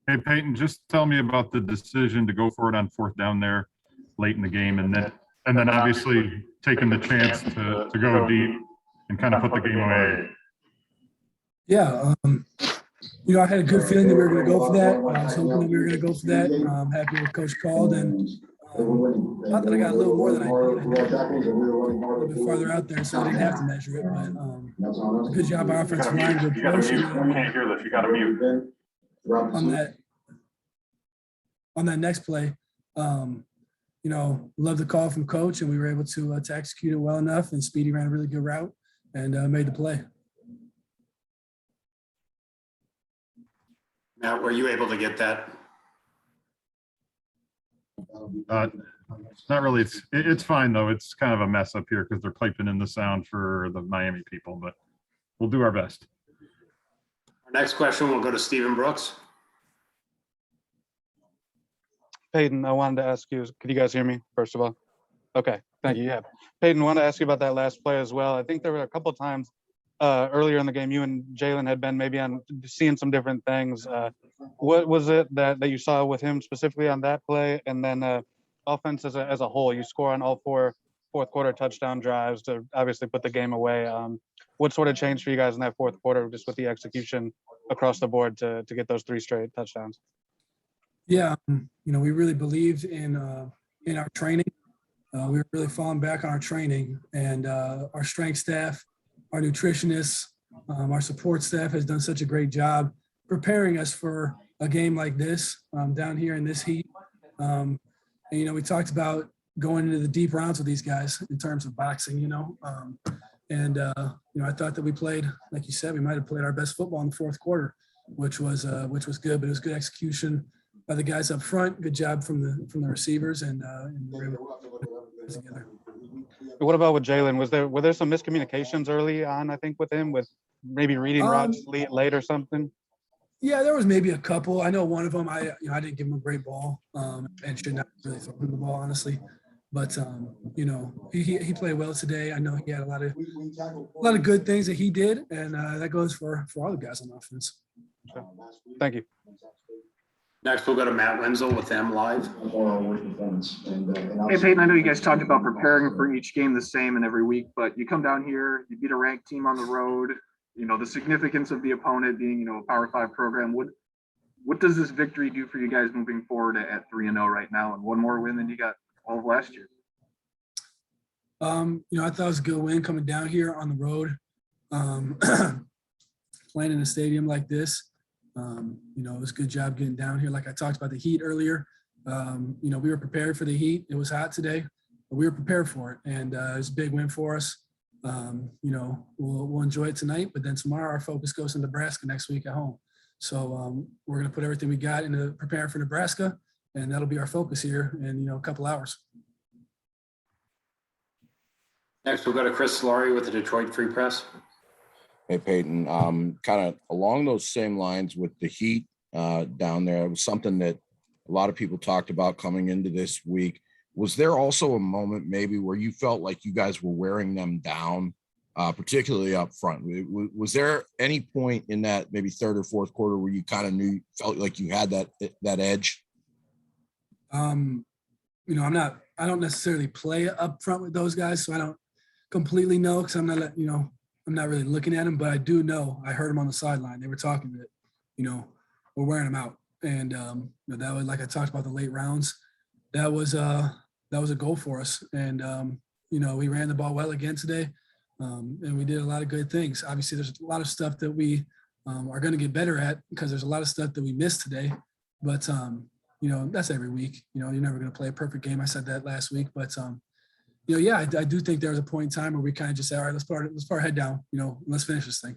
Hey, Peyton, just tell me about the decision to go for it on fourth down there late in the game, and then obviously taking the chance to go deep and kind of put the game away. Yeah, I had a good feeling that we were going to go for that. I was hoping that we were going to go for that. I'm happy with Coach called, and not that I got a little more than I did. A little bit farther out there, so I didn't have to measure it. But good job, our offensive line, good push. You can't hear this. You got to mute. On that next play, love the call from Coach, and we were able to execute it well enough. And Speedy ran a really good route and made the play. Matt, were you able to get that? Not really. It's fine though. It's kind of a mess up here because they're piping in the sound for the Miami people, but we'll do our best. Our next question will go to Stephen Brooks. Peyton, I wanted to ask you, could you guys hear me, first of all? Okay, thank you. Yeah. Peyton, I wanted to ask you about that last play as well. I think there were a couple of times earlier in the game, you and Jalen had been maybe on seeing some different things. What was it that you saw with him specifically on that play? And then offense as a whole, you score on all four fourth quarter touchdown drives to obviously put the game away. What sort of changed for you guys in that fourth quarter, just with the execution across the board to get those 3 straight touchdowns? Yeah, we really believed in our training. We were really falling back on our training, and our strength staff, our nutritionists, our support staff has done such a great job preparing us for a game like this down here in this heat. And, we talked about going into the deep rounds with these guys in terms of boxing, I thought that we played, like you said, we might have played our best football in the fourth quarter, which was good, but it was good execution by the guys up front. Good job from the receivers, and we were able to put it together. What about with Jalen? Were there some miscommunications early on, I think, with him, with maybe reading routes late or something? Yeah, there was maybe a couple. I know one of them, I didn't give him a great ball and should not really throw him the ball, honestly. But, he played well today. I know he had a lot of good things that he did, and that goes for all the guys on offense. Okay. Thank you. Next, we'll go to Matt Wenzel with them live. Hey, Peyton, I know you guys talked about preparing for each game the same and every week, but you come down here, you beat a ranked team on the road, the significance of the opponent being, a Power 5 program. What does this victory do for you guys moving forward at 3-0 right now, and one more win than you got all of last year? I thought it was a good win coming down here on the road, playing in a stadium like this. It was a good job getting down here. Like I talked about the heat earlier. We were prepared for the heat. It was hot today, but we were prepared for it. And it was a big win for us. We'll enjoy it tonight, but then tomorrow our focus goes to Nebraska next week at home. So we're going to put everything we got into preparing for Nebraska, and that'll be our focus here in, a couple hours. Next, we'll go to Chris Solari with the Detroit Free Press. Hey, Peyton, kind of along those same lines with the heat down there, it was something that a lot of people talked about coming into this week. Was there also a moment maybe where you felt like you guys were wearing them down, particularly up front? Was there any point in that maybe third or fourth quarter where you kind of felt like you had that edge? I don't necessarily play up front with those guys, so I don't completely know, because I'm not really looking at them, but I do know. I heard them on the sideline. They were talking that, we're wearing them out, and that was, like I talked about, the late rounds. That was a goal for us, and we ran the ball well again today, and we did a lot of good things. Obviously, there's a lot of stuff that we are going to get better at, because there's a lot of stuff that we missed today, but that's every week. You're never going to play a perfect game. I said that last week, but I do think there was a point in time where we kind of just said, all right, let's put our head down, let's finish this thing.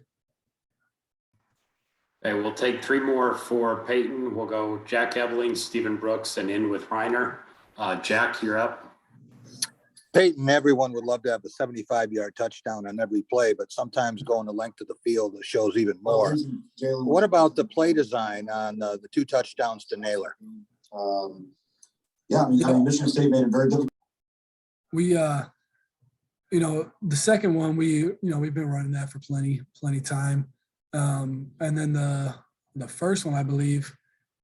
Okay, we'll take 3 more for Peyton. We'll go Jack Ebeling, Stephen Brooks, and in with Reiner. Jack, you're up. Peyton, everyone would love to have a 75-yard touchdown on every play, but sometimes going the length of the field shows even more. What about the play design on the 2 touchdowns to Naylor? Michigan State made it very difficult. We, the second one, we've been running that for plenty time. And then the first one, I believe,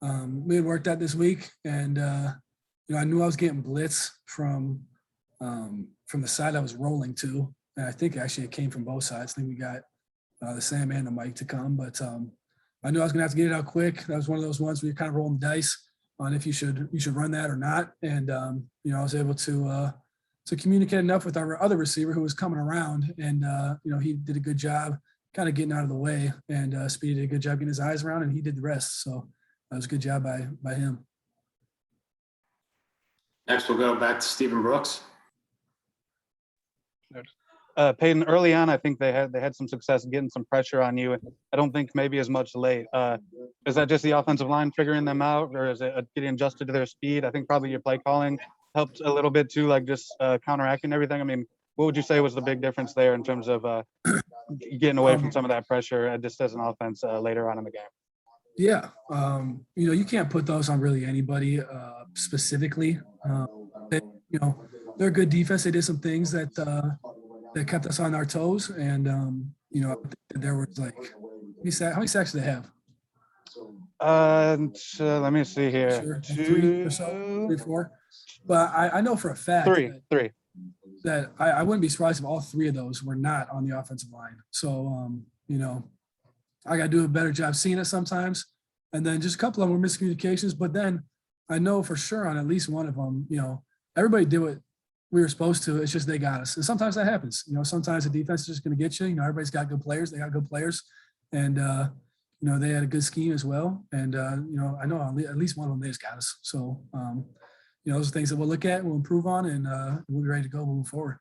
we had worked that this week, and I knew I was getting blitz from the side I was rolling to, and I think actually it came from both sides. I think we got the Sam and the Mike to come, but I knew I was gonna have to get it out quick. That was one of those ones where you're kind of rolling the dice on if you should run that or not, and I was able to communicate enough with our other receiver who was coming around, and he did a good job kind of getting out of the way, and Speedy did a good job getting his eyes around, and he did the rest. So that was a good job by him. Next, we'll go back to Stephen Brooks. Peyton, early on, I think they had some success getting some pressure on you. I don't think maybe as much late. Is that just the offensive line figuring them out, or is it getting adjusted to their speed? I think probably your play calling helped a little bit too, like just counteracting everything. I mean, what would you say was the big difference there in terms of getting away from some of that pressure just as an offense later on in the game? Yeah, you can't put those on really anybody specifically. They're a good defense. They did some things that kept us on our toes, and I think that there was like, how many sacks do they have? Let me see here. Sure. 3 or so, 3, 4. But I know for a fact three. that I wouldn't be surprised if all 3 of those were not on the offensive line. So I got to do a better job seeing it sometimes. And then just a couple of them were miscommunications. But then I know for sure on at least one of them, everybody did what we were supposed to. It's just they got us. And sometimes that happens. Sometimes the defense is just going to get you. Everybody's got good players. They got good players. And, they had a good scheme as well. And, I know at least one of them, they just got us. So, those are things that we'll look at, we'll improve on, and we'll be ready to go moving forward.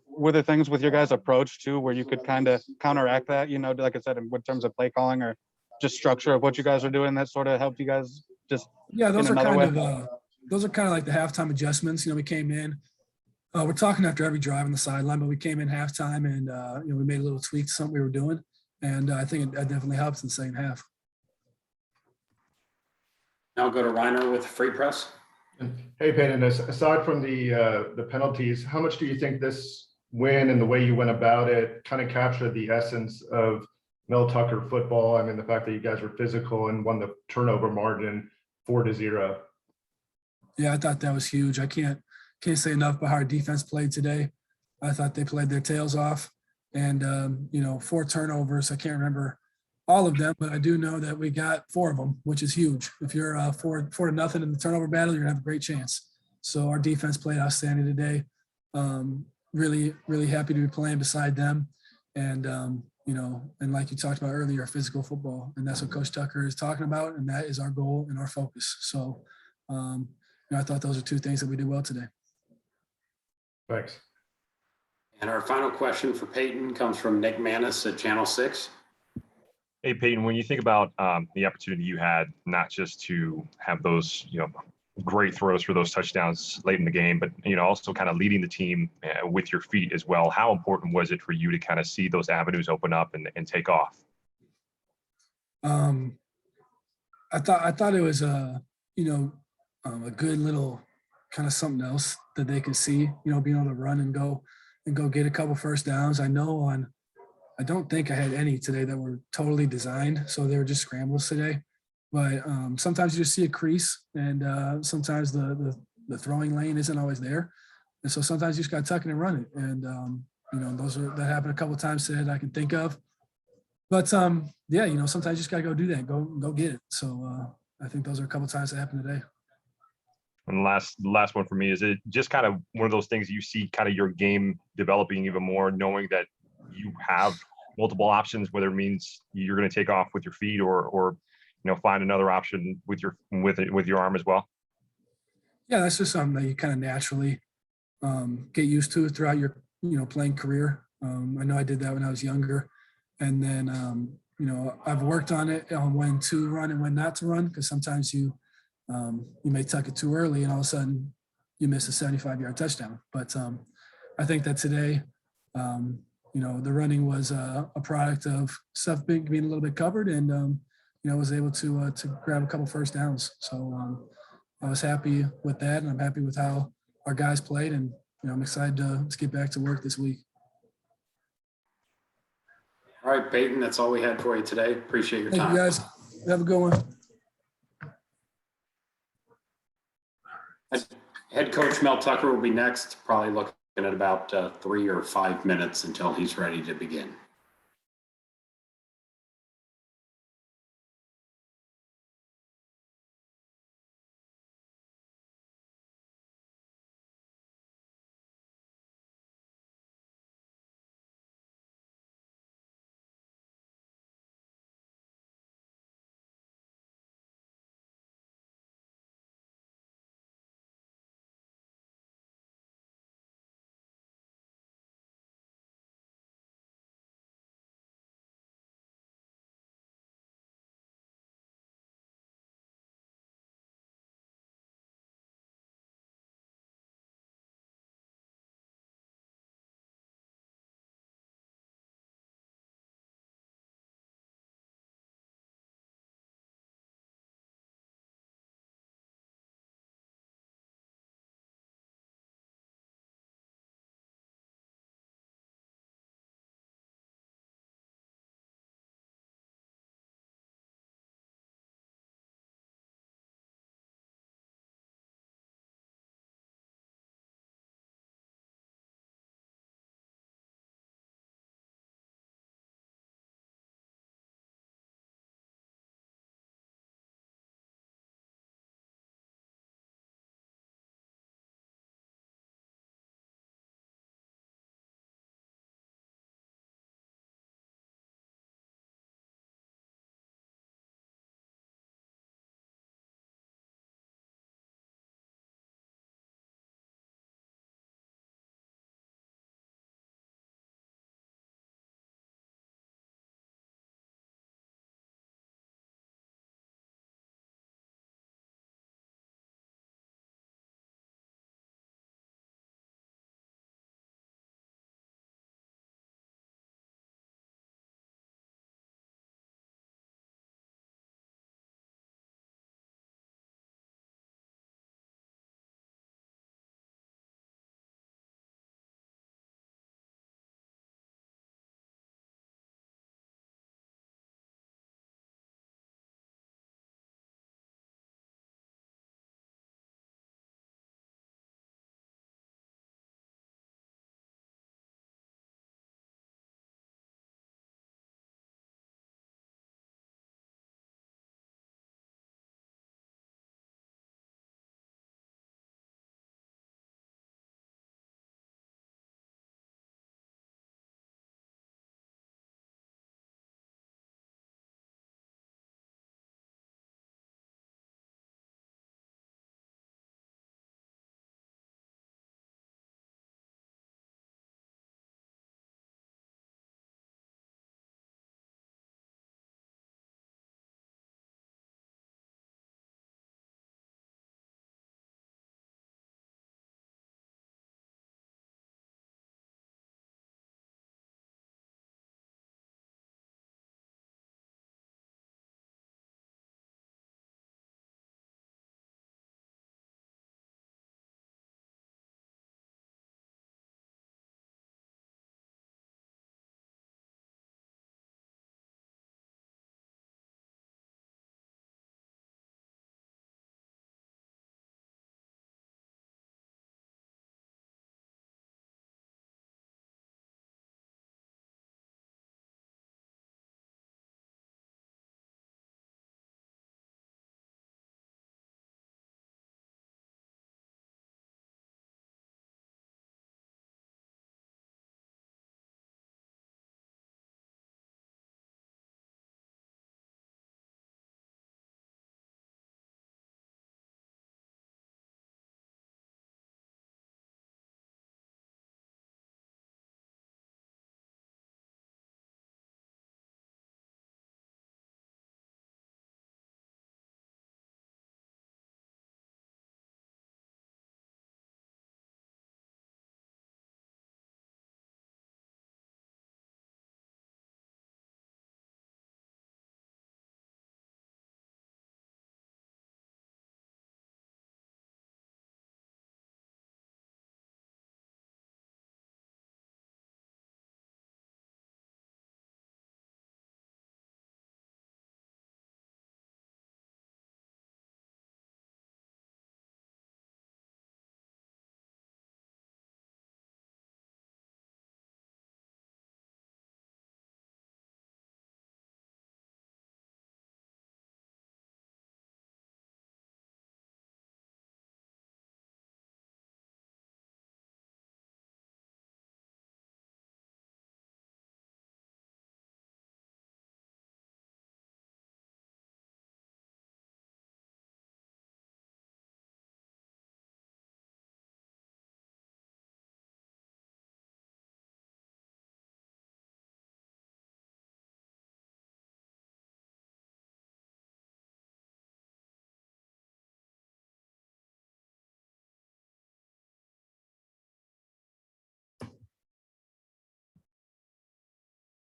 Were there things with your guys' approach too, where you could kind of counteract that, like I said, in terms of play calling or just structure of what you guys are doing that sort of helped you guys just? Yeah, those are kind of like the halftime adjustments. We came in, we're talking after every drive on the sideline, but we came in halftime and, we made a little tweak to something we were doing. And I think it definitely helps in the second half. Now I'll go to Reiner with Free Press. Hey, Peyton, aside from the penalties, how much do you think this win and the way you went about it kind of captured the essence of Mel Tucker football? I mean, the fact that you guys were physical and won the turnover margin 4-0. Yeah, I thought that was huge. I can't say enough about how our defense played today. I thought they played their tails off, and 4 turnovers. I can't remember all of them, but I do know that we got 4 of them, which is huge. If you're 4-0 in the turnover battle, you're gonna have a great chance. So our defense played outstanding today. Really, really happy to be playing beside them. And, and like you talked about earlier, physical football. And that's what Coach Tucker is talking about. And that is our goal and our focus. So, I thought those are 2 things that we did well today. Thanks. And our final question for Peyton comes from Nick Manis at Channel 6. Hey, Peyton, when you think about the opportunity you had, not just to have those, great throws for those touchdowns late in the game, but, also kind of leading the team with your feet as well, how important was it for you to kind of see those avenues open up and take off? I thought it was a good little kind of something else that they could see, being able to run and go get a couple first downs. I don't think I had any today that were totally designed, so they were just scrambles today. But sometimes you just see a crease, and sometimes the throwing lane isn't always there, and so sometimes you just got to tuck it and run it. And that happened a couple of times today that I can think of. But sometimes you just got to go do that, go get it. So I think those are a couple of times that happened today. And the last one for me, is it just kind of one of those things you see kind of your game developing even more, knowing that you have multiple options, whether it means you're going to take off with your feet or find another option with your arm as well? Yeah, that's just something that you kind of naturally get used to throughout your playing career. I know I did that when I was younger, and then I've worked on it on when to run and when not to run, because sometimes you may tuck it too early and all of a sudden you miss a 75-yard touchdown. But I think that today the running was a product of stuff being a little bit covered, and I was able to grab a couple first downs. So I was happy with that, and I'm happy with how our guys played, and I'm excited to get back to work this week. All right, Peyton, that's all we had for you today. Appreciate your time. Thank you, guys. Have a good one. Head coach Mel Tucker will be next, probably looking at about 3 or 5 minutes until he's ready to begin.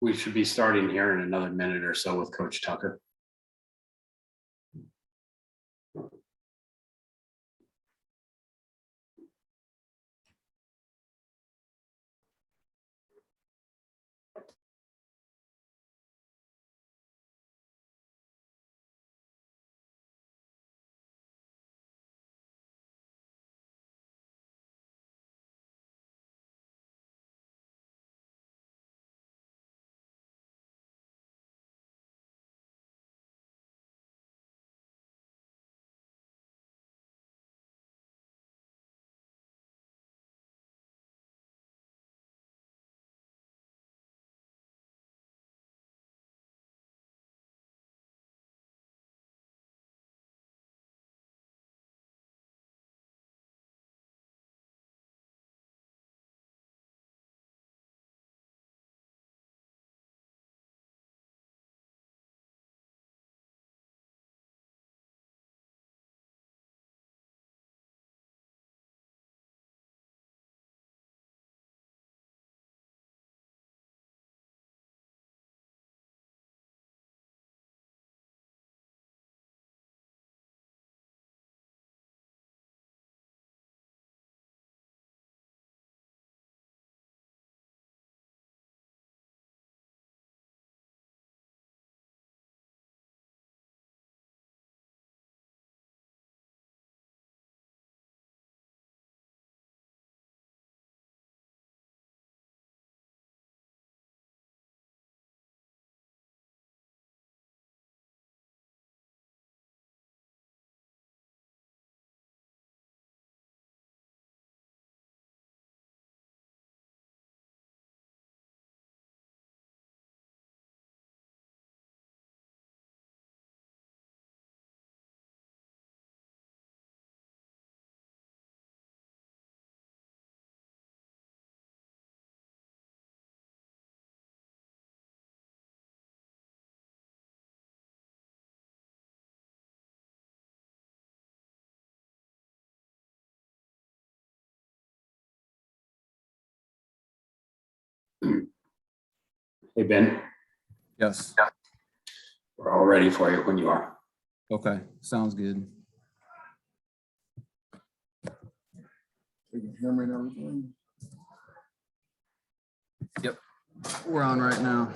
we should be starting here in another minute or so with Coach Tucker. Hey, Ben, Yes. we're all ready for you when you are. Okay. Sounds good. You can hear me and everything? Yep. We're on right now.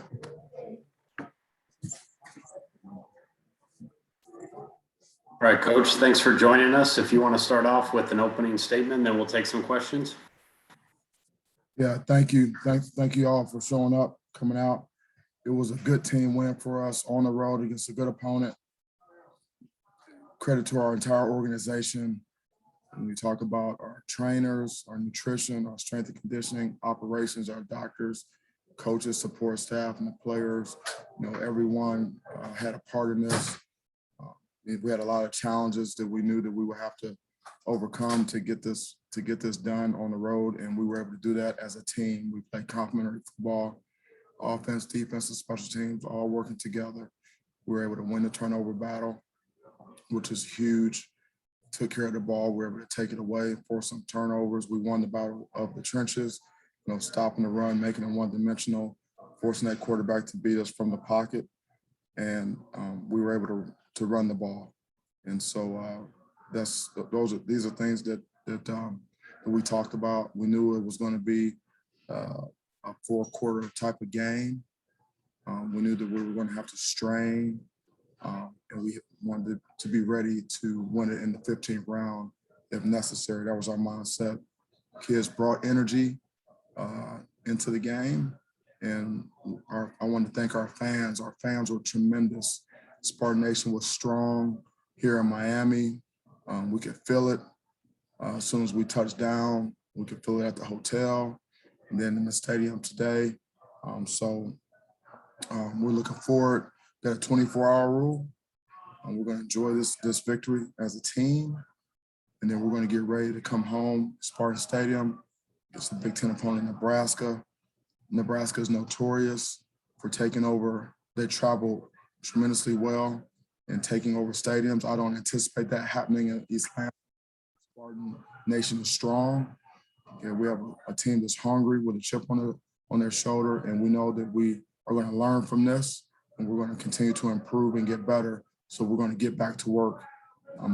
All right, Coach, thanks for joining us. If you want to start off with an opening statement, then we'll take some questions. Yeah, thank you. Thank you all for showing up, coming out. It was a good team win for us on the road against a good opponent. Credit to our entire organization. When we talk about our trainers, our nutrition, our strength and conditioning, operations, our doctors, coaches, support staff, and the players, everyone had a part in this. We had a lot of challenges that we knew that we would have to overcome to get this done on the road, and we were able to do that as a team. We played complementary football, offense, defense, and special teams all working together. We were able to win the turnover battle, which is huge. Took care of the ball. We were able to take it away, force some turnovers. We won the battle of the trenches, stopping the run, making it one-dimensional, forcing that quarterback to beat us from the pocket, and we were able to run the ball. And so these are things that we talked about. We knew it was going to be a four-quarter type of game. We knew that we were going to have to strain, and we wanted to be ready to win it in the 15th round if necessary. That was our mindset. Kids brought energy into the game, and I want to thank our fans. Our fans were tremendous. Spartan Nation was strong here in Miami. We could feel it as soon as we touched down. We could feel it at the hotel and then in the stadium today. We're looking forward. Got a 24-hour rule. We're going to enjoy this victory as a team. And then we're going to get ready to come home, Spartan Stadium. It's a Big Ten opponent, Nebraska. Nebraska is notorious for taking over. They travel tremendously well and taking over stadiums. I don't anticipate that happening in East Lansing. Spartan Nation is strong. Okay, we have a team that's hungry with a chip on their shoulder, and we know that we are going to learn from this, and we're going to continue to improve and get better. So we're going to get back to work.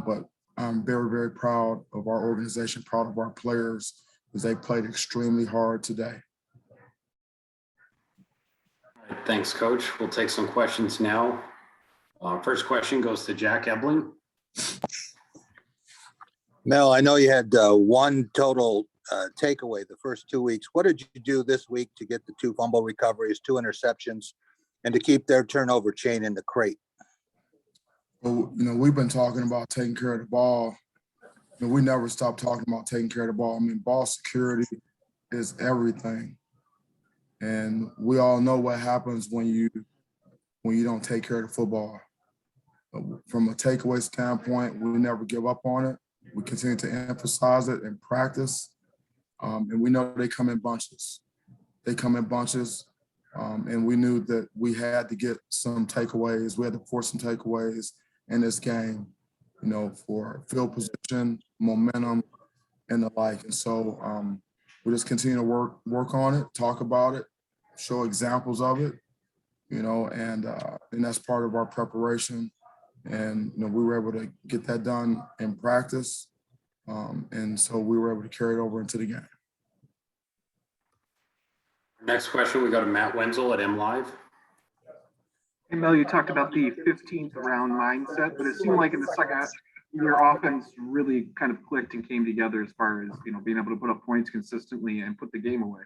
But I'm very, very proud of our organization, proud of our players, as they played extremely hard today. All right, thanks, Coach. We'll take some questions now. First question goes to Jack Ebling. Mel, I know you had one total takeaway the first 2 weeks. What did you do this week to get the 2 fumble recoveries, 2 interceptions, and to keep their turnover chain in the crate? Well, we've been talking about taking care of the ball. We never stop talking about taking care of the ball. I mean, ball security is everything. And we all know what happens when you don't take care of the football. From a takeaway standpoint, we never give up on it. We continue to emphasize it and practice. And we know they come in bunches. And we knew that we had to get some takeaways. We had to force some takeaways in this game, for field position, momentum, and the like. And so we just continue to work on it, talk about it, show examples of it, and that's part of our preparation. And we were able to get that done in practice, and so we were able to carry it over into the game. Next question, we go to Matt Wenzel at MLive. Hey, Mel, you talked about the 15th round mindset, but it seemed like in the second half, your offense really kind of clicked and came together as far as, being able to put up points consistently and put the game away.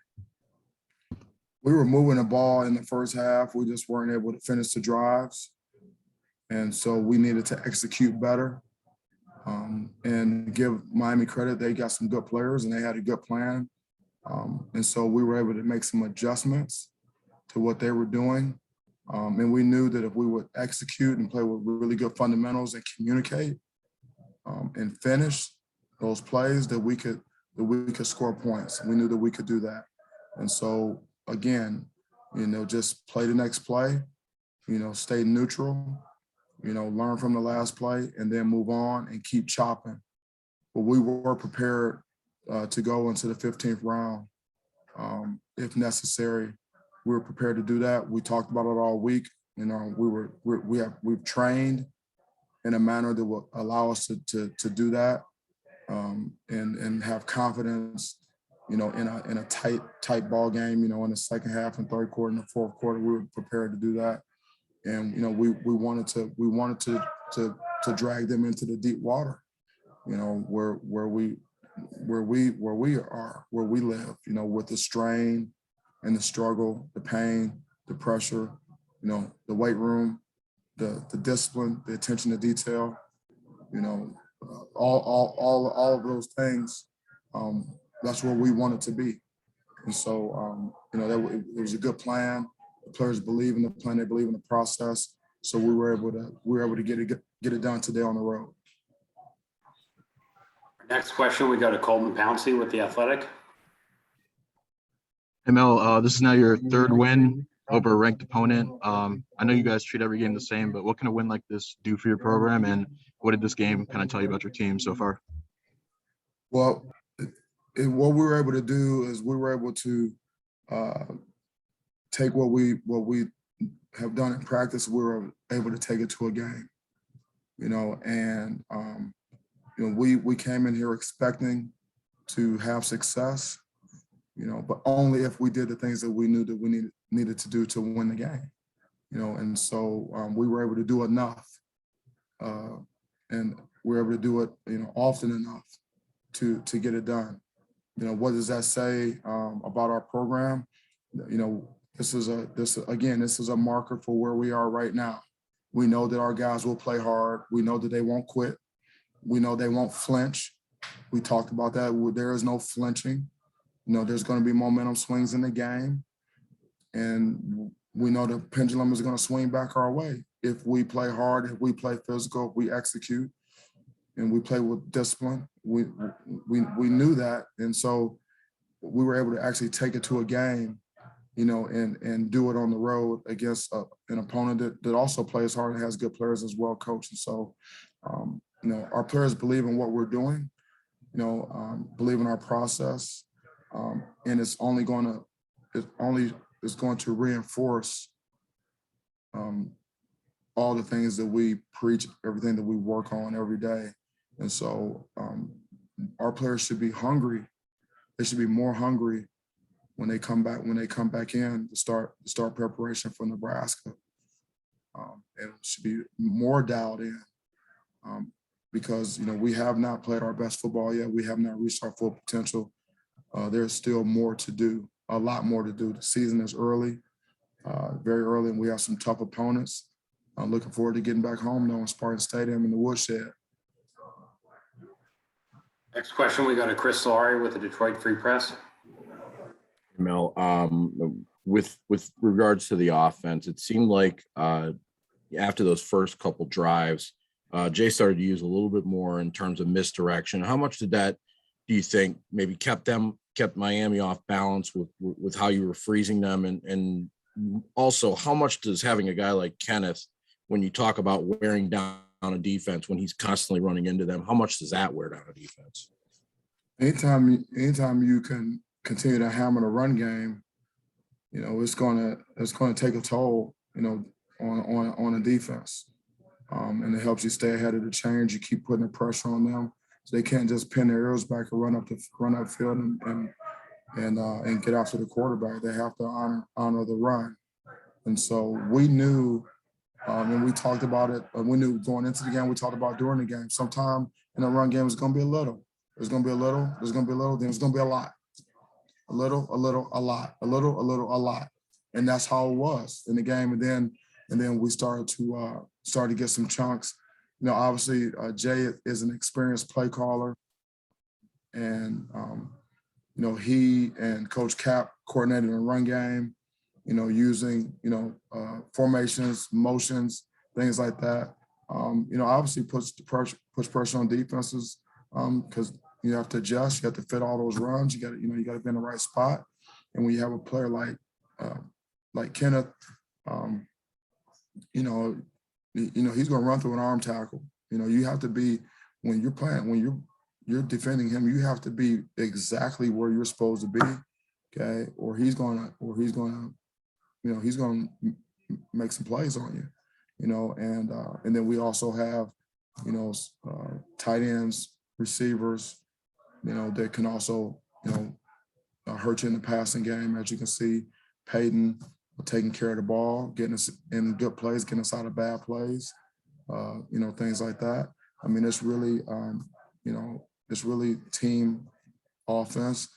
We were moving the ball in the first half. We just weren't able to finish the drives. And so we needed to execute better, and give Miami credit. They got some good players and they had a good plan. And so we were able to make some adjustments to what they were doing. And we knew that if we would execute and play with really good fundamentals and communicate and finish those plays, that we could score points. We knew that we could do that. And so again, just play the next play, stay neutral, learn from the last play, and then move on and keep chopping. But we were prepared to go into the 15th round if necessary. We were prepared to do that. We talked about it all week. We've trained in a manner that will allow us to do that, and have confidence, in a tight ball game. In the second half and third quarter and the fourth quarter, we were prepared to do that. And we wanted to drag them into the deep water, where we live, with the strain and the struggle, the pain, the pressure, the weight room, the discipline, the attention to detail, all of those things. That's where we wanted to be. And so, it was a good plan. The players believe in the plan, they believe in the process. So we were able to get it done today on the road. Next question, we go to Colton Pouncey with The Athletic. Hey Mel, this is now your 3rd win over a ranked opponent. I know you guys treat every game the same, but what can a win like this do for your program, and what did this game kind of tell you about your team so far? Well, what we were able to do is we were able to take what we have done in practice. We were able to take it to a game, and we came in here expecting to have success, but only if we did the things that we knew that we needed to do to win the game, and so we were able to do enough, and we were able to do it, often enough to get it done. What does that say about our program? This is a marker for where we are right now. We know that our guys will play hard. We know that they won't quit. We know they won't flinch. We talked about that. There is no flinching. There's going to be momentum swings in the game. And we know the pendulum is going to swing back our way. If we play hard, if we play physical, if we execute, and we play with discipline, we knew that. And so we were able to actually take it to a game, and do it on the road against an opponent that also plays hard and has good players as well, coach. And so, our players believe in what we're doing, believe in our process, and it's going to reinforce all the things that we preach, everything that we work on every day. And so our players should be hungry. They should be more hungry when they come back in to start preparation for Nebraska. And should be more dialed in because we have not played our best football yet. We have not reached our full potential. There's still more to do, a lot more to do. The season is early, very early, and we have some tough opponents. I'm looking forward to getting back home now in Spartan Stadium in the Woodshed. Next question, we go to Chris Solari with the Detroit Free Press. Mel, with regards to the offense, it seemed like after those first couple drives, Jay started to use a little bit more in terms of misdirection. How much did that, do you think, maybe kept Miami off balance with how you were freezing them? And also, how much does having a guy like Kenneth, when you talk about wearing down a defense, when he's constantly running into them, how much does that wear down a defense? Anytime you can continue to hammer the run game, it's gonna take a toll, on a defense. And it helps you stay ahead of the change. You keep putting the pressure on them, so they can't just pin their ears back and run up field and get after the quarterback. They have to honor the run. And so we knew, and we talked about it. We knew going into the game. We talked about during the game. Sometime in the run game, it's going to be a little. There's going to be a little. There's going to be a little. Then it's going to be a lot. A little, a lot. A little, a lot. And that's how it was in the game. And then we started to get some chunks. Obviously, Jay is an experienced play caller, and he and Coach Cap coordinated a run game. Using formations, motions, things like that. Obviously push pressure on defenses because you have to adjust. You have to fit all those runs. You got to be in the right spot. And when you have a player like Kenneth, he's going to run through an arm tackle. You have to be, when you're playing, when you're defending him, you have to be exactly where you're supposed to be. Okay, or he's going to make some plays on you. And then we also have tight ends, receivers, that can also hurt you in the passing game. As you can see, Peyton taking care of the ball, getting us in good plays, getting us out of bad plays, things like that. I mean, it's really team offense,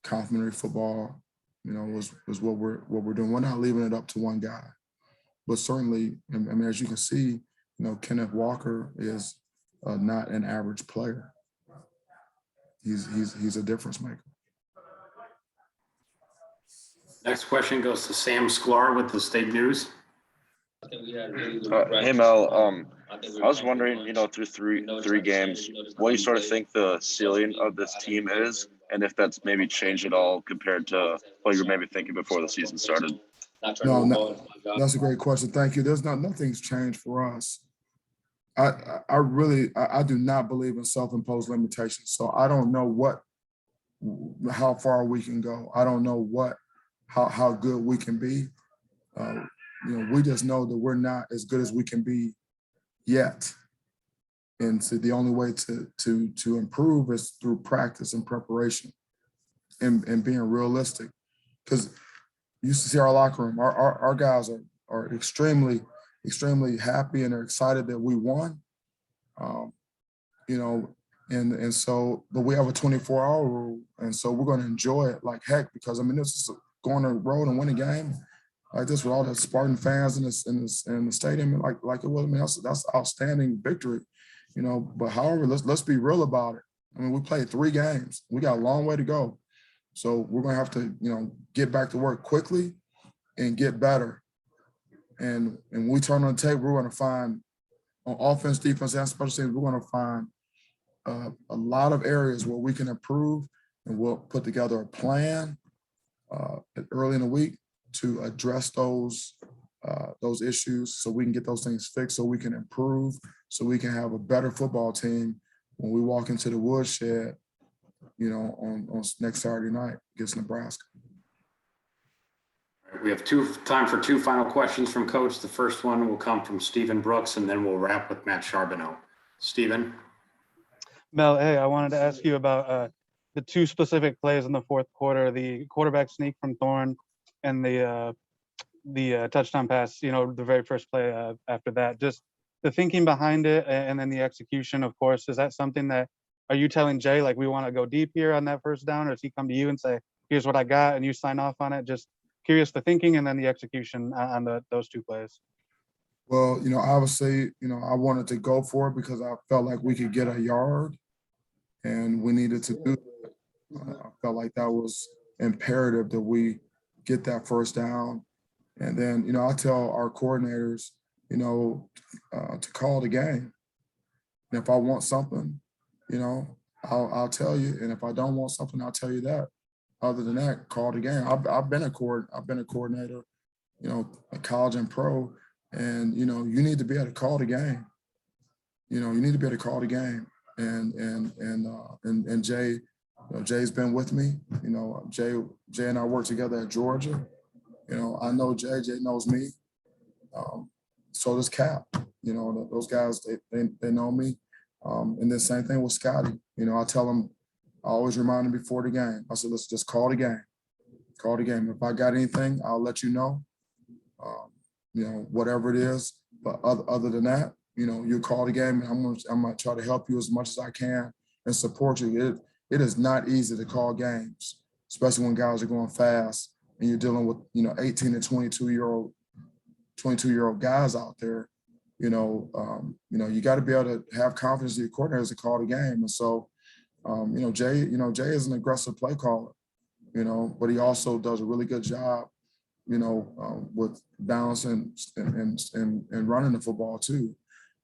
complementary football. Was what we're doing. We're not leaving it up to one guy, but certainly, I mean, as you can see, Kenneth Walker is not an average player. He's a difference maker. Next question goes to Sam Sklar with the State News. Hey Mel, I was wondering, through three games, what do you sort of think the ceiling of this team is, and if that's maybe changed at all compared to what you were maybe thinking before the season started? No, that's a great question. Thank you. Nothing's changed for us. I do not believe in self-imposed limitations. So I don't know how far we can go. I don't know how good we can be. We just know that we're not as good as we can be yet. And so the only way to improve is through practice and preparation and being realistic. Because you used to see our locker room, our guys are extremely, extremely happy and they're excited that we won. And so, but we have a 24-hour rule. And so we're going to enjoy it like heck, because I mean, this is going on the road and win a game like this with all the Spartan fans in the stadium, like it was. I mean, that's outstanding victory, But however, let's be real about it. I mean, we played 3 games. We got a long way to go, so we're gonna have to, get back to work quickly and get better. And when we turn on the tape, we're gonna find on offense, defense, and special teams, we're gonna find a lot of areas where we can improve, and we'll put together a plan early in the week to address those issues so we can get those things fixed, so we can improve, so we can have a better football team when we walk into the woodshed, on next Saturday night against Nebraska. We have time for two final questions from Coach. The first one will come from Stephen Brooks, and then we'll wrap with Matt Charbonneau. Stephen? Mel, hey, I wanted to ask you about the two specific plays in the fourth quarter, the quarterback sneak from Thorne and the touchdown pass, you know, the very first play after that. Just the thinking behind it and then the execution, of course. Is that something that, are you telling Jay, like, we want to go deep here on that first down, or does he come to you and say, here's what I got, and you sign off on it? Just curious the thinking and then the execution on those two plays. Well, you know, obviously, you know, I wanted to go for it because I felt like we could get a yard and we needed to do it. I felt like that was imperative that we get that first down. And then, you know, I tell our coordinators, you know, to call the game. And if I want something, you know, I'll tell you. And if I don't want something, I'll tell you that. Other than that, call the game. I've been a coordinator, you know, at college and pro, and you know, you need to be able to call the game. You know, you need to be able to call the game. And Jay, you know, Jay's been with me. You know, Jay and I work together at Georgia. You know, I know Jay. Jay knows me. So does Cap. You know, those guys, they know me. And the same thing with Scotty. You know, I tell him, I always remind him before the game. I said, let's just call the game. Call the game. If I got anything, I'll let you know. You know, whatever it is. But other than that, you know, you call the game, and I'm gonna try to help you as much as I can and support you. It is not easy to call games, especially when guys are going fast and you're dealing with, you know, 18 and 22-year-old guys out there. You know, you got to be able to have confidence in your coordinators to call the game. And so, you know, Jay is an aggressive play caller, you know, but he also does a really good job, you know, with balancing and running the football too,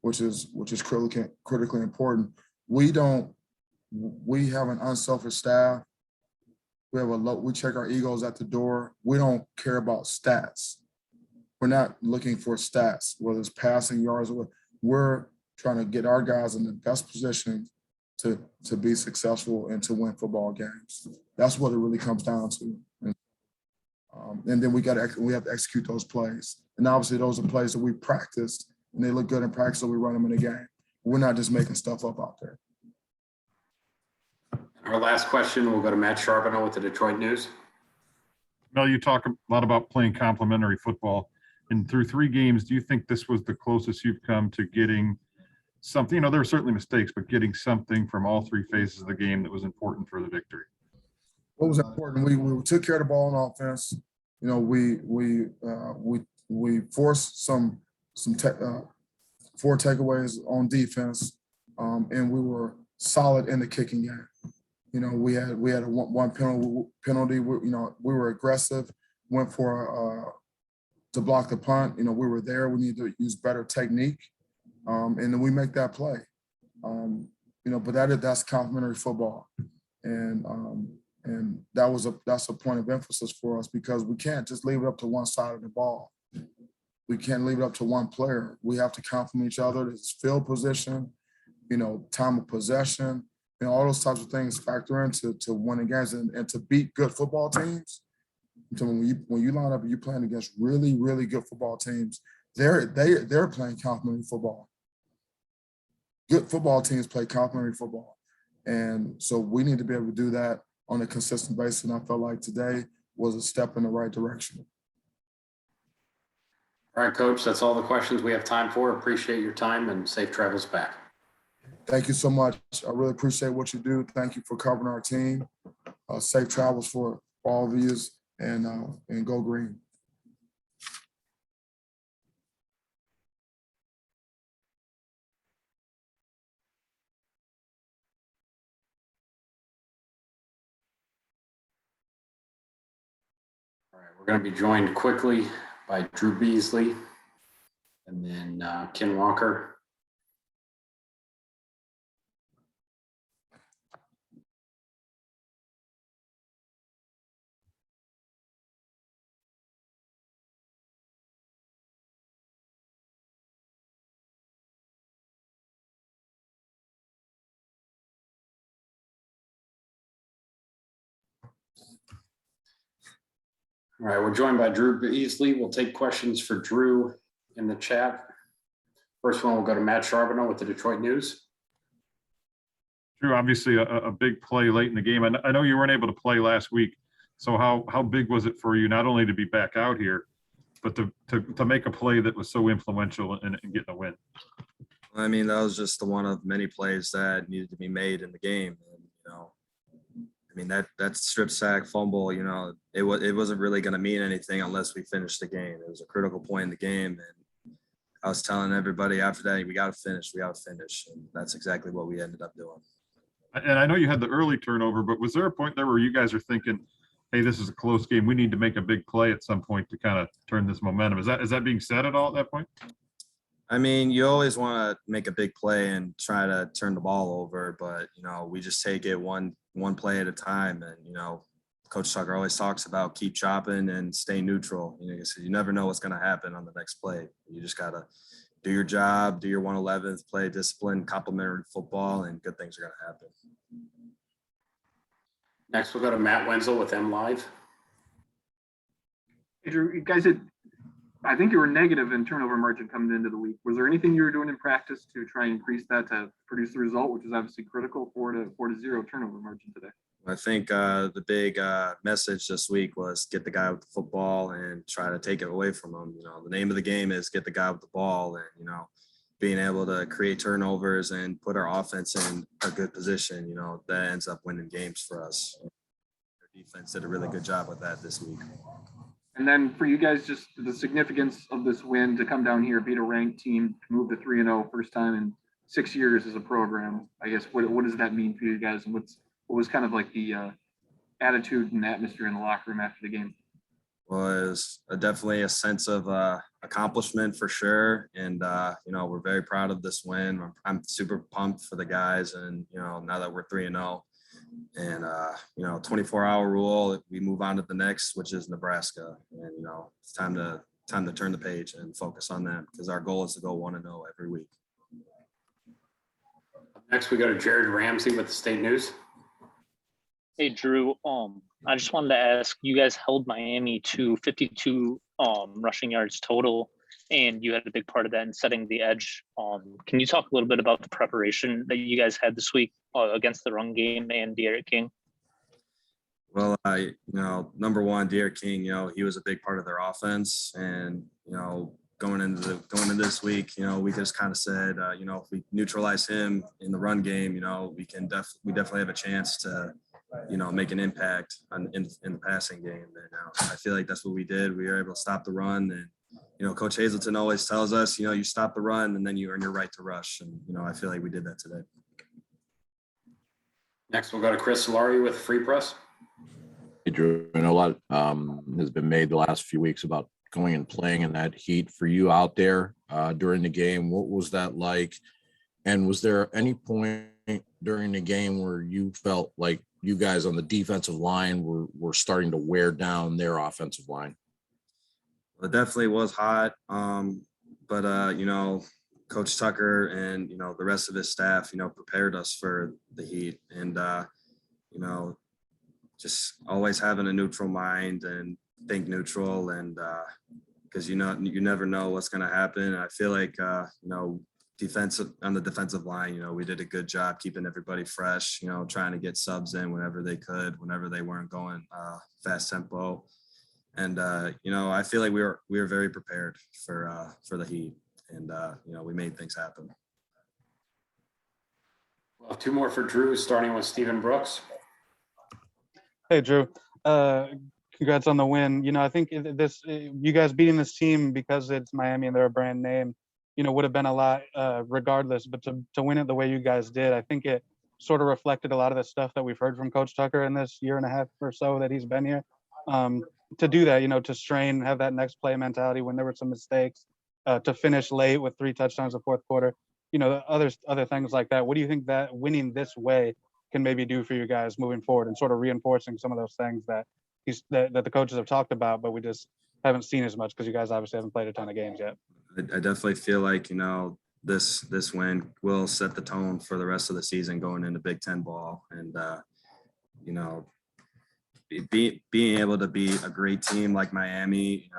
which is critically important. We have an unselfish staff. We check our egos at the door. We don't care about stats. We're not looking for stats, whether it's passing yards or what. We're trying to get our guys in the best position to be successful and to win football games. That's what it really comes down to. And then we have to execute those plays. And obviously those are plays that we practiced and they look good in practice, so we run them in the game. We're not just making stuff up out there. Our last question will go to Matt Charbonneau with the Detroit News. Mel, you talk a lot about playing complementary football. And through 3 games, do you think this was the closest you've come to getting something? You know, there were certainly mistakes, but getting something from all 3 phases of the game that was important for the victory. What was important? We took care of the ball on offense. You know, we forced some 4 takeaways on defense, and we were solid in the kicking game. You know, we had a one penalty. We were aggressive, went for to block the punt. You know, we were there. We need to use better technique, and then we make that play. You know, but that's complementary football, and that's a point of emphasis for us because we can't just leave it up to one side of the ball. We can't leave it up to one player. We have to complement each other. There's field position, you know, time of possession, you know, all those types of things factor into winning games and to beat good football teams. So when you line up and you're playing against really, really good football teams, they're playing complementary football. Good football teams play complementary football. And so we need to be able to do that on a consistent basis. And I felt like today was a step in the right direction. All right, Coach, that's all the questions we have time for. Appreciate your time and safe travels back. Thank you so much. I really appreciate what you do. Thank you for covering our team. Safe travels for all of you, and go green. All right, we're going to be joined quickly by Drew Beesley and then Ken Walker. All right, we're joined by Drew Beasley. We'll take questions for Drew in the chat. First one will go to Matt Charbonneau with the Detroit News. Drew, obviously a big play late in the game. I know you weren't able to play last week. So how big was it for you not only to be back out here, but to make a play that was so influential in getting a win? I mean, that was just the one of many plays that needed to be made in the game. And, you know, I mean, that strip sack fumble, you know, it wasn't really going to mean anything unless we finished the game. It was a critical point in the game. And I was telling everybody after that, we got to finish. And that's exactly what we ended up doing. And I know you had the early turnover, but was there a point there where you guys are thinking, hey, this is a close game, we need to make a big play at some point to kind of turn this momentum? Is that being said at all at that point? I mean, you always want to make a big play and try to turn the ball over, but, you know, we just take it one play at a time. And, you know, Coach Tucker always talks about keep chopping and stay neutral. You know, you never know what's going to happen on the next play. You just got to do your job, do your 111th, play discipline, complimentary football, and good things are going to happen. Next, we'll go to Matt Wenzel with M Live. Hey, Drew, you guys I think you were negative in turnover margin coming into the week. Was there anything you were doing in practice to try and increase that to produce the result, which is obviously critical, 4-0 turnover margin today? I think the big message this week was get the guy with the football and try to take it away from him. You know, the name of the game is get the guy with the ball, and, you know, being able to create turnovers and put our offense in a good position, you know, that ends up winning games for us. Our defense did a really good job with that this week. And then for you guys, just the significance of this win to come down here, beat a ranked team, move to 3-0, first time in 6 years as a program. I guess what does that mean for you guys, and what was kind of like the attitude and atmosphere in the locker room after the game? Well, it was definitely a sense of accomplishment for sure, and you know, we're very proud of this win. I'm super pumped for the guys, and, you know, now that we're 3-0. And, you know, 24-hour rule, we move on to the next, which is Nebraska. And, you know, it's time to turn the page and focus on that, because our goal is to go 1-0 every week. Next, we go to Jared Ramsey with the State News. Hey, Drew, I just wanted to ask, you guys held Miami to 52 rushing yards total, and you had a big part of that in setting the edge. Can you talk a little bit about the preparation that you guys had this week against the run game and De'Aaron King? Well, you know, number one, De'Aaron King, you know, he was a big part of their offense, and, you know, going into this week, you know, we just kind of said, you know, if we neutralize him in the run game, you know, we definitely have a chance to, you know, make an impact in the passing game. And I feel like that's what we did. We were able to stop the run, and, you know, Coach Hazelton always tells us, you know, you stop the run and then you earn your right to rush. And, you know, I feel like we did that today. Next, we'll go to Chris Solari with Free Press. Hey, Drew, I know a lot has been made the last few weeks about going and playing in that heat. For you out there during the game, what was that like? And was there any point during the game where you felt like you guys on the defensive line were starting to wear down their offensive line? Well, it definitely was hot. But you know, Coach Tucker and, you know, the rest of his staff, you know, prepared us for the heat, and, you know, just always having a neutral mind and think neutral, and because, you know, you never know what's going to happen. And I feel like, you know, on the defensive line, you know, we did a good job keeping everybody fresh, you know, trying to get subs in whenever they could, whenever they weren't going fast tempo. And, you know, I feel like we were very prepared for the heat, and, you know, we made things happen. Well, two more for Drew, starting with Stephen Brooks. Hey, Drew. Congrats on the win. You know, I think you guys beating this team because it's Miami and they're a brand name, you know, would have been a lot regardless. But to win it the way you guys did, I think it sort of reflected a lot of the stuff that we've heard from Coach Tucker in this year and a half or so that he's been here. To do that, you know, to strain, have that next play mentality when there were some mistakes, to finish late with 3 touchdowns in the fourth quarter, you know, other things like that. What do you think that winning this way can maybe do for you guys moving forward, and sort of reinforcing some of those things that that the coaches have talked about, but we just haven't seen as much because you guys obviously haven't played a ton of games yet? I definitely feel like, you know, this win will set the tone for the rest of the season going into Big Ten ball. And, you know, being able to beat a great team like Miami,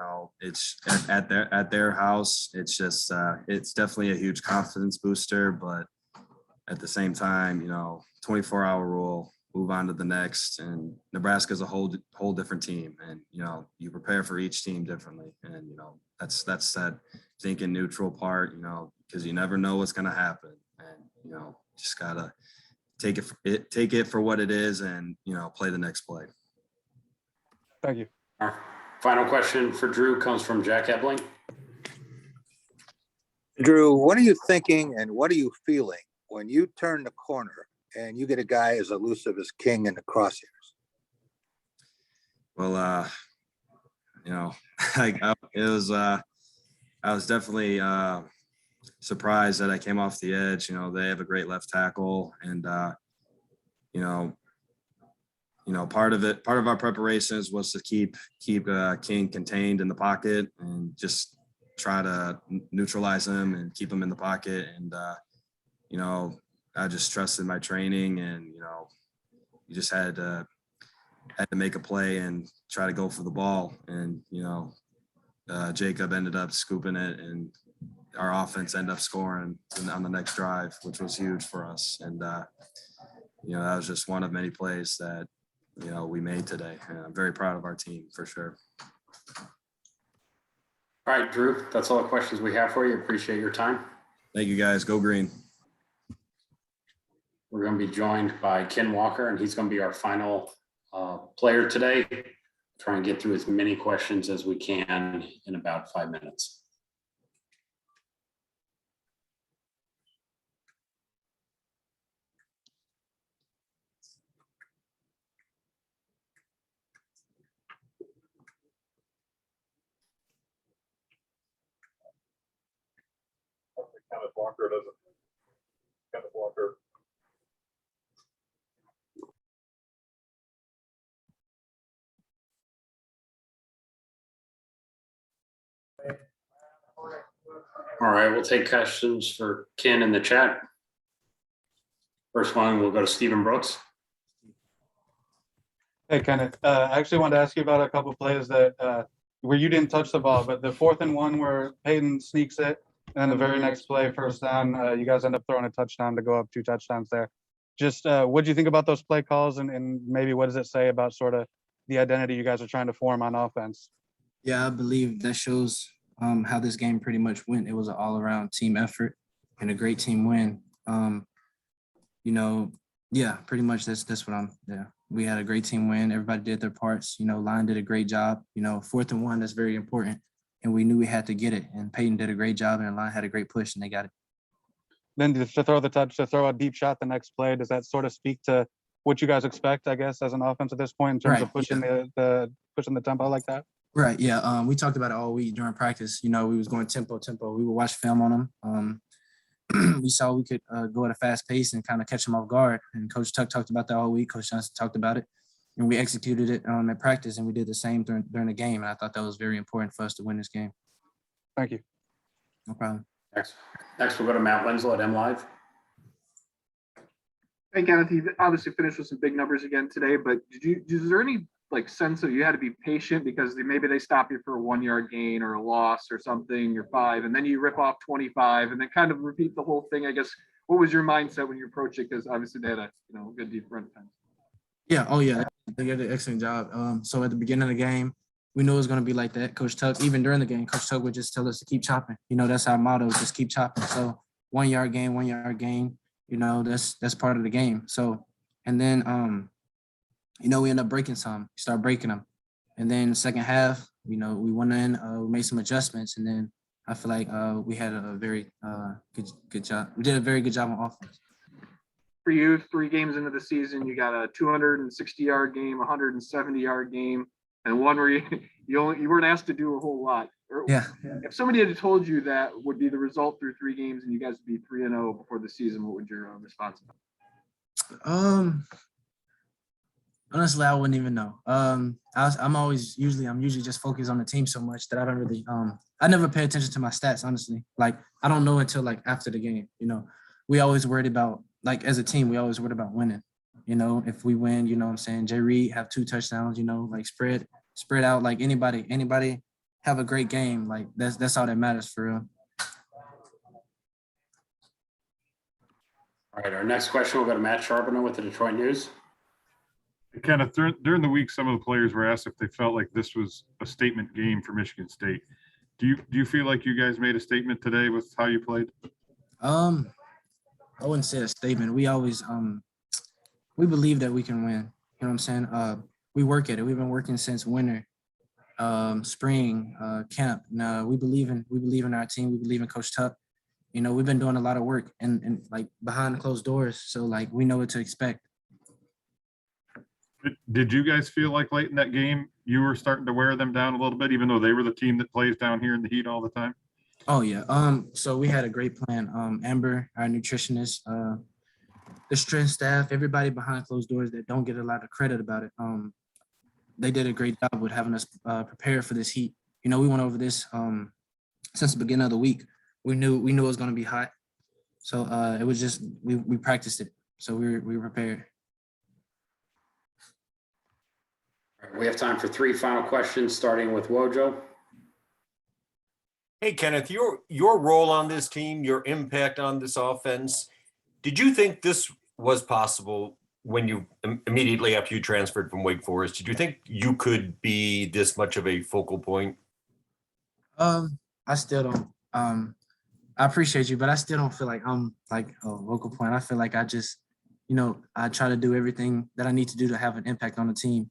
it's at their house. It's just it's definitely a huge confidence booster, but at the same time, 24-hour rule, move on to the next. And Nebraska's a whole different team, and you prepare for each team differently. And that's that thinking neutral part, because you never know what's going to happen, and just gotta take it for what it is, and play the next play. Thank you. Our final question for Drew comes from Jack Ebling. Drew, what are you thinking and what are you feeling when you turn the corner and you get a guy as elusive as King in the crosshairs? Well, I was definitely surprised that I came off the edge. They have a great left tackle, and part of our preparations was to keep King contained in the pocket and just try to neutralize him and keep him in the pocket. And I just trusted my training, and you just had to make a play and try to go for the ball. And Jacob ended up scooping it, and our offense ended up scoring on the next drive, which was huge for us. And that was just one of many plays that we made today. And I'm very proud of our team for sure. All right, Drew, that's all the questions we have for you. Appreciate your time. Thank you, guys. Go green. We're going to be joined by Ken Walker, and he's going to be our final player today. Try and get through as many questions as we can in about 5 minutes. Kenneth Walker doesn't. Kenneth Walker. All right, we'll take questions for Ken in the chat. First one, we'll go to Stephen Brooks. Hey, Kenneth, I actually wanted to ask you about a couple plays that where you didn't touch the ball, but the 4th and 1 where Peyton sneaks it, and then the very next play, first down, you guys end up throwing a touchdown to go up 2 touchdowns there. Just what do you think about those play calls, and maybe what does it say about sort of the identity you guys are trying to form on offense? Yeah, I believe that shows how this game pretty much went. It was an all-around team effort and a great team win. Yeah, pretty much that's what we had a great team win. Everybody did their parts. Line did a great job. 4th and 1, that's very important. And we knew we had to get it. And Peyton did a great job, and Line had a great push, and they got it. Then to throw a deep shot the next play, does that sort of speak to what you guys expect, I guess, as an offense at this point in terms of pushing pushing the tempo like that? Right. Yeah. We talked about it all week during practice. We was going tempo. We would watch film on them. We saw we could go at a fast pace and kind of catch them off guard. And Coach Tuck talked about that all week. Coach Johnson talked about it, and we executed it at practice, and we did the same during the game. And I thought that was very important for us to win this game. Thank you. No problem. Next, we'll go to Matt Wenzel at MLive. Hey, Kenneth, you obviously finished with some big numbers again today, but is there any sense that you had to be patient because maybe they stop you for a 1-yard gain or a loss or something, or 5, and then you rip off 25 and then kind of repeat the whole thing? I guess, what was your mindset when you approached it? Because obviously they had a good deep run time. Yeah. Oh, yeah. They did an excellent job. So at the beginning of the game, we knew it was going to be like that. Coach Tuck, even during the game, Coach Tuck would just tell us to keep chopping. That's our motto, just keep chopping. So 1-yard gain, 1-yard gain, that's part of the game. So, and then, we end up breaking some. We start breaking them. And then the second half, we went in, we made some adjustments. And then I feel like we had a very good job. We did a very good job on offense. For you, 3 games into the season, you got a 260-yard game, 170-yard game, and one where you weren't asked to do a whole lot. Yeah. If somebody had told you that would be the result through 3 games and you guys would be 3-0 before the season, what would your response be? Honestly, I wouldn't even know. I'm usually just focused on the team so much that I don't really I never pay attention to my stats, honestly. Like, I don't know until after the game. We always worried about, as a team, we always worried about winning. if we win, you know what I'm saying, Jay Reed have 2 touchdowns, like spread out, like anybody have a great game. Like that's all that matters for real. All right, our next question will go to Matt Charbonneau with the Detroit News. Kind of during the week, some of the players were asked if they felt like this was a statement game for Michigan State. Do you feel like you guys made a statement today with how you played? I wouldn't say a statement. We always we believe that we can win. You know what I'm saying? We work at it. We've been working since winter, spring, camp. Now we believe in our team. We believe in Coach Tuck. We've been doing a lot of work and like behind closed doors. So like we know what to expect. Did you guys feel like late in that game you were starting to wear them down a little bit, even though they were the team that plays down here in the heat all the time? Oh yeah. So we had a great plan. Amber, our nutritionist, the strength staff, everybody behind closed doors that don't get a lot of credit about it. They did a great job with having us prepare for this heat. We went over this since the beginning of the week. We knew it was going to be hot. So it was just we practiced it. So we were prepared. We have time for 3 final questions, starting with Wojo. Hey, Kenneth, your role on this team, your impact on this offense, did you think this was possible when you immediately after you transferred from Wake Forest? Did you think you could be this much of a focal point? I still don't. I appreciate you, but I still don't feel like I'm like a focal point. I feel like I just, I try to do everything that I need to do to have an impact on the team.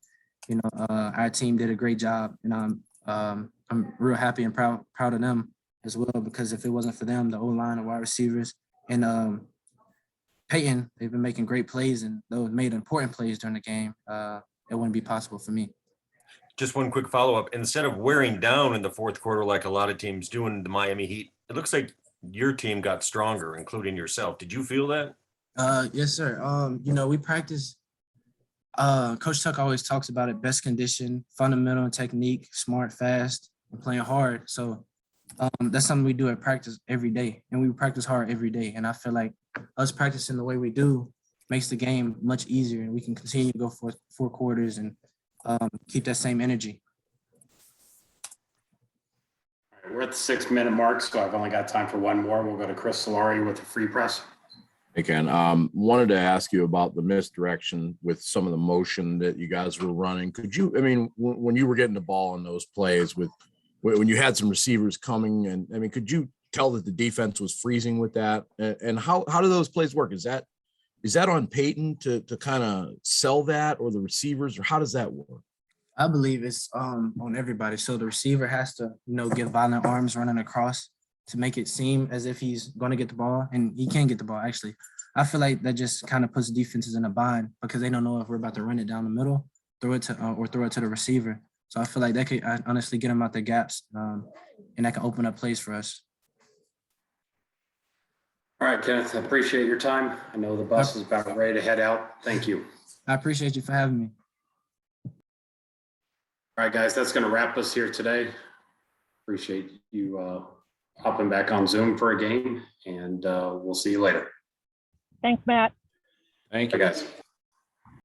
Our team did a great job, and I'm real happy and proud of them as well, because if it wasn't for them, the O-line, the wide receivers, and Peyton, they've been making great plays, and those made important plays during the game. It wouldn't be possible for me. Just one quick follow-up. Instead of wearing down in the fourth quarter like a lot of teams do in the Miami Heat, it looks like your team got stronger, including yourself. Did you feel that? Yes, sir. We practice. Coach Tuck always talks about it: best condition, fundamental technique, smart, fast, and playing hard. So that's something we do at practice every day, and we practice hard every day. And I feel like us practicing the way we do makes the game much easier, and we can continue to go for 4 quarters and keep that same energy. We're at the 6-minute mark, so I've only got time for one more. We'll go to Chris Solari with the Free Press. Hey, Ken, wanted to ask you about the misdirection with some of the motion that you guys were running. Could you, when you were getting the ball in those plays when you had some receivers coming, and could you tell that the defense was freezing with that? And how do those plays work? Is that on Peyton to kind of sell that, or the receivers, or how does that work? I believe it's on everybody. So the receiver has to, get violent arms running across to make it seem as if he's going to get the ball, and he can get the ball, actually. I feel like that just kind of puts defenses in a bind because they don't know if we're about to run it down the middle, throw it to the receiver. So I feel like that could honestly get them out the gaps, and that can open up plays for us. All right, Kenneth, I appreciate your time. I know the bus is about ready to head out. Thank you. I appreciate you for having me. All right, guys, that's going to wrap us here today. Appreciate you hopping back on Zoom for a game, and we'll see you later. Thanks, Matt. Thank you, guys.